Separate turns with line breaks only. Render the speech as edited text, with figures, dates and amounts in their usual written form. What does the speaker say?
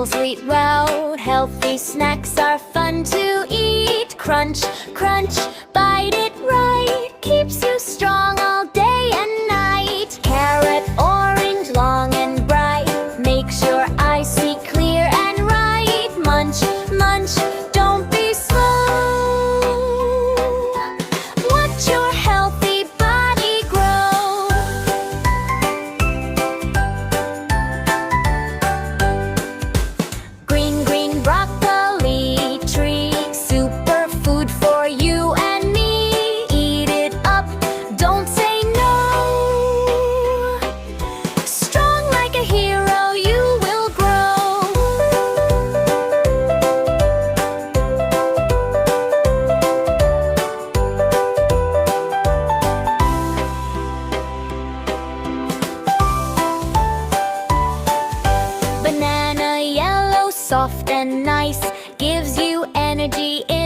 simple, sweet route. Healthy snacks are fun to eat. Crunch, crunch, bite it right. Keeps you strong all day and night. Carrot, orange, long and bright. Makes your eyes see clear and right. Munch, munch, don't be slow. Watch your healthy body grow. Green, green broccoli tree. Superfood for you and me. Eat it up, don't say no. Strong like a hero, you will grow. Banana, yellow, soft and nice. Gives you energy in